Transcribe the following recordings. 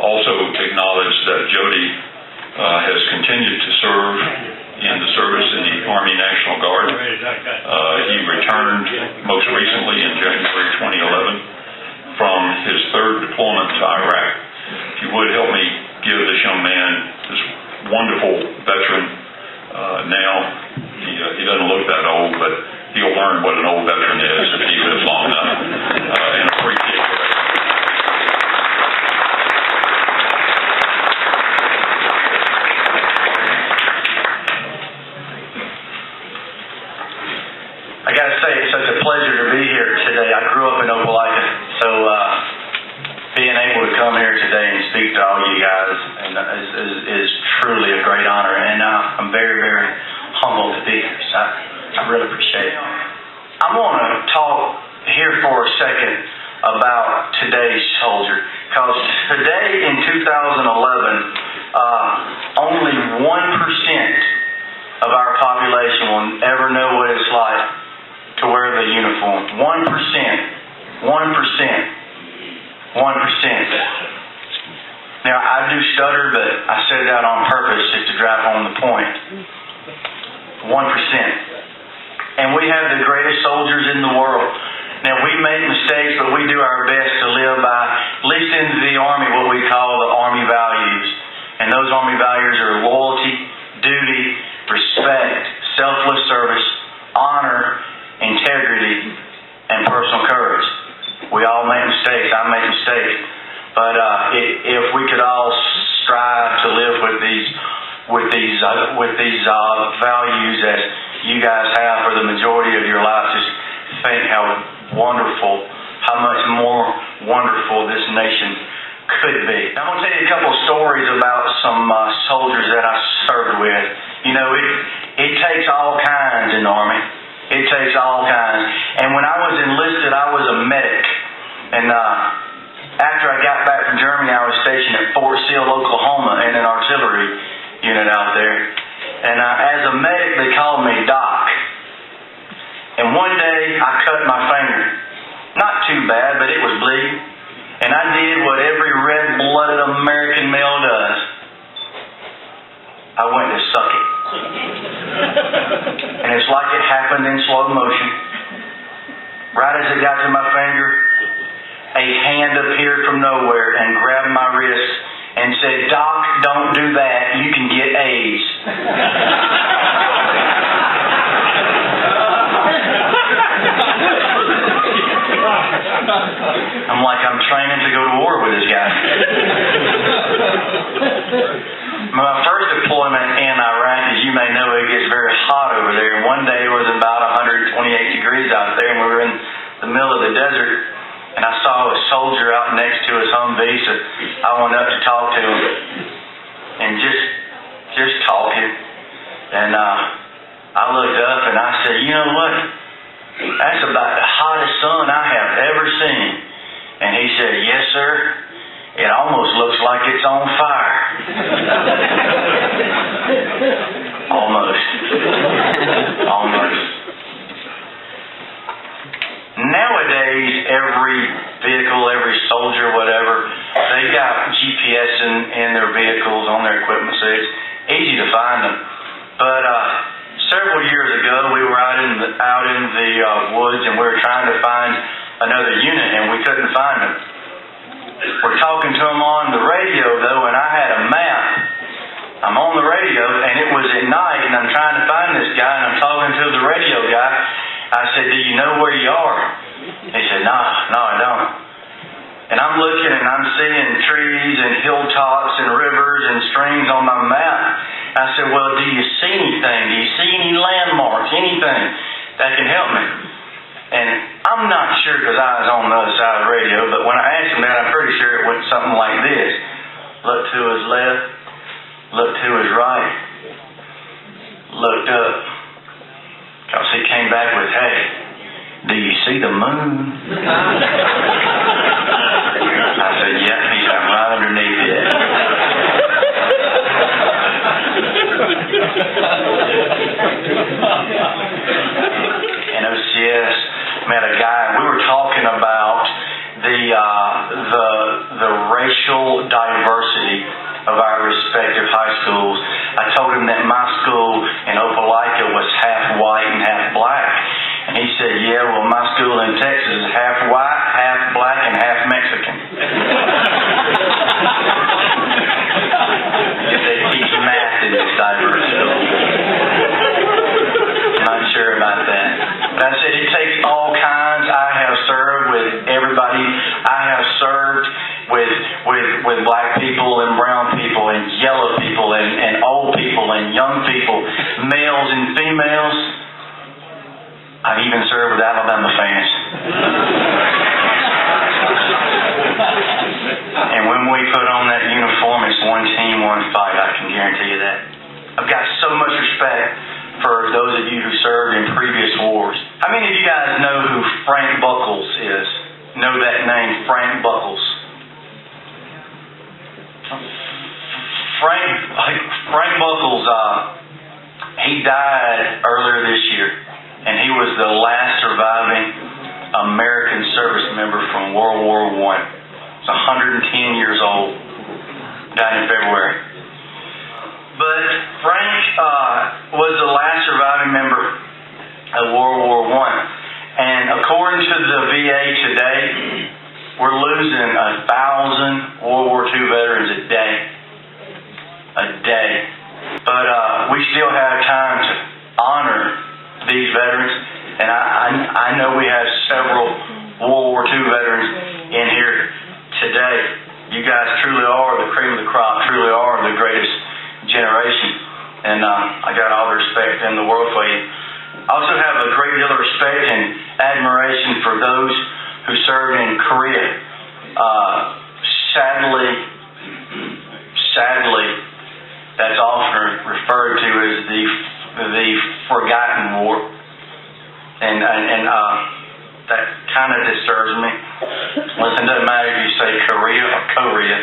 Also acknowledge that Jody has continued to serve in the service in the Army National Guard. He returned most recently in January 2011 from his third deployment to Iraq. If you would help me give this young man, this wonderful veteran, now he doesn't look that old, but he'll learn what an old veteran is if he lives long enough, and appreciate it. I got to say, it's such a pleasure to be here today. I grew up in Opelika, so being able to come here today and speak to all you guys is truly a great honor, and I'm very, very humbled to be here, so I really appreciate it. I want to talk here for a second about today's soldier, because today in 2011, only 1% of our population will ever know what it's like to wear the uniform. 1%. 1%. 1%. Now, I do stutter, but I said that on purpose just to drive home the point. 1%. And we have the greatest soldiers in the world. Now, we make mistakes, but we do our best to live by, at least in the Army, what we call the Army values. And those Army values are loyalty, duty, respect, selfless service, honor, integrity, and personal courage. We all make mistakes. I make mistakes. But if we could all strive to live with these values that you guys have for the majority of your lives, just think how wonderful, how much more wonderful this nation could be. Now, I'm going to tell you a couple of stories about some soldiers that I served with. You know, it takes all kinds in the Army. It takes all kinds. And when I was enlisted, I was a medic. And after I got back from Germany, I was stationed at Fort Sill, Oklahoma, in an artillery unit out there. And as a medic, they called me Doc. And one day, I cut my finger. Not too bad, but it was bleeding. And I did what every red-blooded American male does. I went to suck it. And it's like it happened in slow motion. Right as it got to my finger, a hand appeared from nowhere and grabbed my wrist and said, "Doc, don't do that. You can get AIDS." I'm like, I'm training to go to war with this guy. My first deployment in Iraq, as you may know, it gets very hot over there. And one day it was about 128 degrees out there, and we were in the middle of the desert. And I saw a soldier out next to his Humvee, so I went up to talk to him, and just talking. And I looked up and I said, "You know what? That's about the hottest sun I have ever seen." And he said, "Yes, sir. It almost looks like it's on fire." Almost. Almost. Nowadays, every vehicle, every soldier, whatever, they got GPS in their vehicles, on their equipment, so it's easy to find them. But several years ago, we were out in the woods, and we were trying to find another unit, and we couldn't find them. We're talking to them on the radio, though, and I had a map. I'm on the radio, and it was at night, and I'm trying to find this guy, and I'm talking to the radio guy. I said, "Do you know where you are?" He said, No, I don't. And I'm looking, and I'm seeing trees and hilltops and rivers and streams on my map. I said, "Well, do you see anything? Do you see any landmarks, anything that can help me?" And I'm not sure because I was on the other side of the radio, but when I asked him that, I'm pretty sure it went something like this. Look to his left, look to his right, looked up. Because he came back with, "Hey, do you see the moon?" I said, "Yeah." He said, "I'm right underneath it." And OCS met a guy, and we were talking about the racial diversity emails. I've even served with Alabama fans. And when we put on that uniform, it's one team, one fight, I can guarantee you that. I've got so much respect for those of you who served in previous wars. How many of you guys know who Frank Buckles is? Know that name, Frank Buckles? Frank Buckles, he died earlier this year, and he was the last surviving American service member from World War I. He's 110 years old, died in February. But Frank was the last surviving member of World War I. And according to the VA today, we're losing 1,000 World War II veterans a day. But we still have time to honor these veterans. And I know we have several World War II veterans in here today. You guys truly are the cream of the crop, truly are the greatest generation. And I got all the respect in the world for you. I also have a great deal of respect and admiration for those who served in Korea. Sadly, that's often referred to as the forgotten war, and that kind of disturbs me. Listen, it doesn't matter if you say Korea or Korea.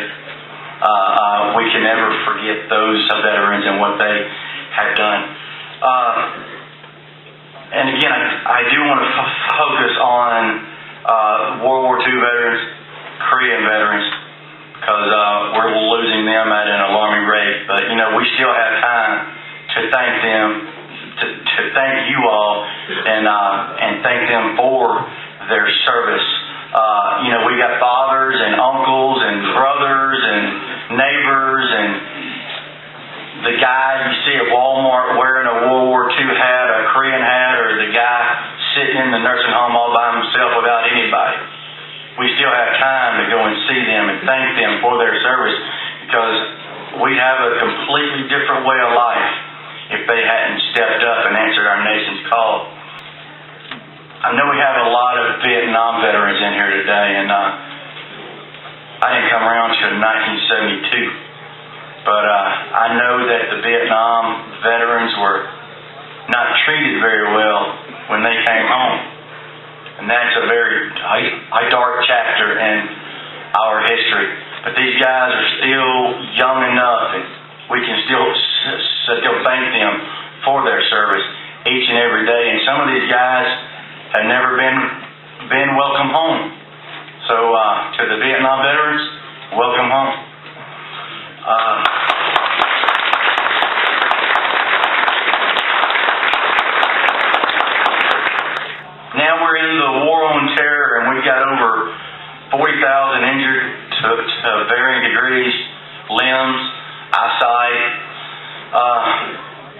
We can never forget those veterans and what they have done. And again, I do want to focus on World War II veterans, Korean veterans, because we're losing them at an alarming rate. But, we still have time to thank them, to thank you all, and thank them for their service. We got fathers and uncles and brothers and neighbors and the guy you see at Walmart wearing a World War II hat, a Korean hat, or the guy sitting in the nursing home all by himself without anybody. We still have time to go and see them and thank them for their service, because we'd have a completely different way of life if they hadn't stepped up and answered our nation's call. I know we have a lot of Vietnam veterans in here today, and I didn't come around till 1972. But I know that the Vietnam veterans were not treated very well when they came home. And that's a very dark chapter in our history. But these guys are still young enough, and we can still thank them for their service each and every day. And some of these guys have never been welcome home. So to the Vietnam veterans, welcome home. Now we're in the war on terror, and we've got over 40,000 injured to varying degrees, limbs, eyesight,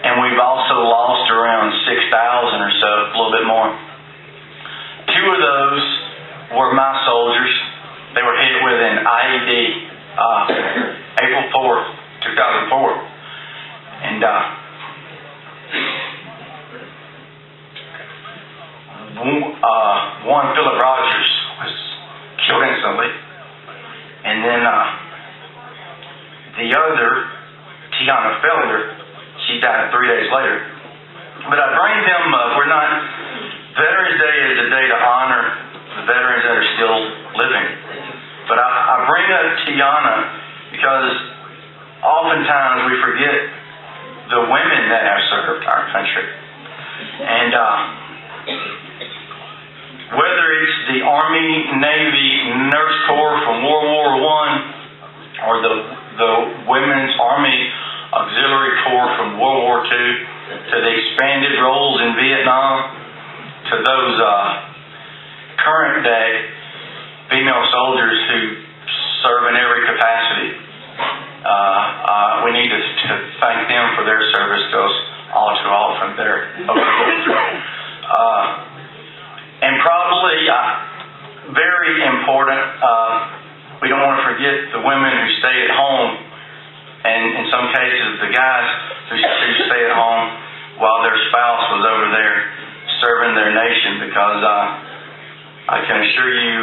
and we've also lost around 6,000 or so, a little bit more. 2 of those were my soldiers. They were hit with an IED, April 4th, 2004. And one, Philip Rogers, was killed instantly. And then the other, Tiana Felder, she died 3 days later. But I bring them up. Veterans Day is a day to honor the veterans that are still living. But I bring up Tiana because oftentimes we forget the women that have served our country. And whether it's the Army, Navy, Nurse Corps from World War I, or the Women's Army Auxiliary Corps from World War II, to the expanded roles in Vietnam, to those current day female soldiers who serve in every capacity, we need to thank them for their service, because all too often they're overlooked. And probably very important, we don't want to forget the women who stay at home, and in some cases the guys who stay at home while their spouse was over there serving their nation, because I can assure you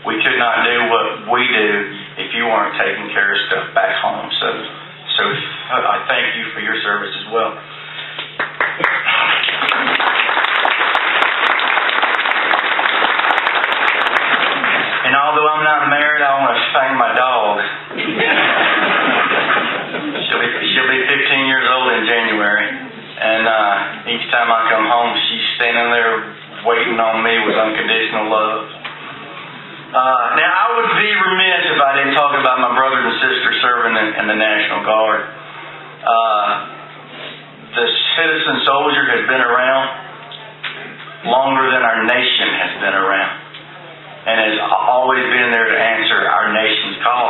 we could not do what we do if you weren't taking care of stuff back home. So I thank you for your service as well. And although I'm not married, I want to thank my dog. She'll be 15 years old in January, and each time I come home, she's standing there waiting on me with unconditional love. Now, I would be remiss if I didn't talk about my brothers and sisters serving in the National Guard. The citizen soldier has been around longer than our nation has been around, and has always been there to answer our nation's call.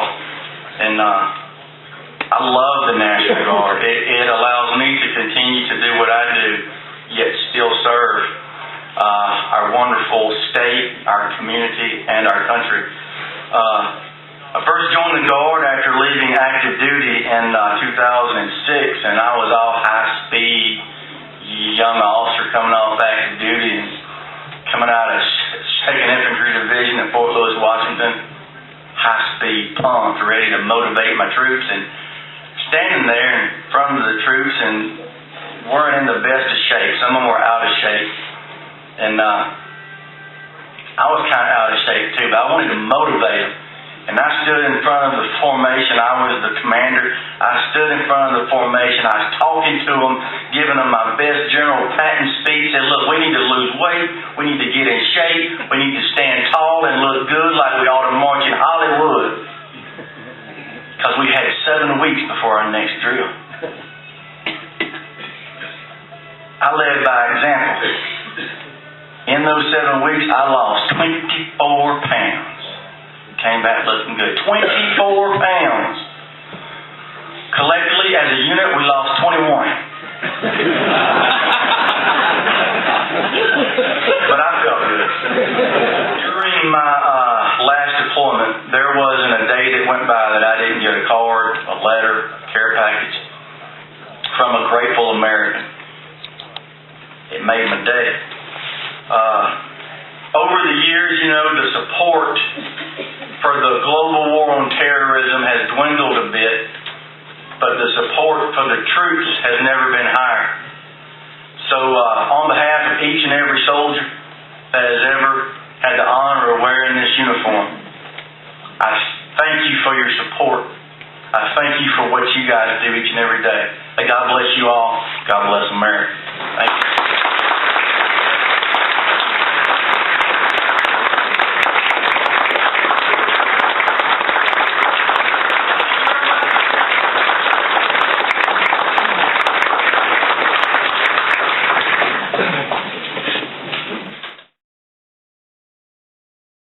And I love the National Guard. It allows me to continue to do what I do, yet still serve our wonderful state, our community, and our country. I first joined the Guard after leaving active duty in 2006, and I was all high-speed, young officer coming off active duty and coming out of 2nd Infantry Division at Fort Lewis, Washington. High-speed, pumped, ready to motivate my troops, and standing there in front of the troops and weren't in the best of shape. Some of them were out of shape. And I was kind of out of shape too, but I wanted to motivate them. And I stood in front of the formation. I was the commander. I stood in front of the formation. I was talking to them, giving them my best General Patton speech. Said, look, we need to lose weight. We need to get in shape. We need to stand tall and look good like we ought to march in Hollywood. Because we had 7 weeks before our next drill. I led by example. In those 7 weeks, I lost 24 pounds. Came back looking good. 24 pounds. Collectively, as a unit, we lost 21. But I felt good. During my last deployment, there wasn't a day that went by that I didn't get a card, a letter, a care package from a grateful American. It made my day. Over the years, the support for the global war on terrorism has dwindled a bit, but the support for the troops has never been higher. So on behalf of each and every soldier that has ever had the honor of wearing this uniform, I thank you for your support. I thank you for what you guys do each and every day. May God bless you all. God bless America. Thank you.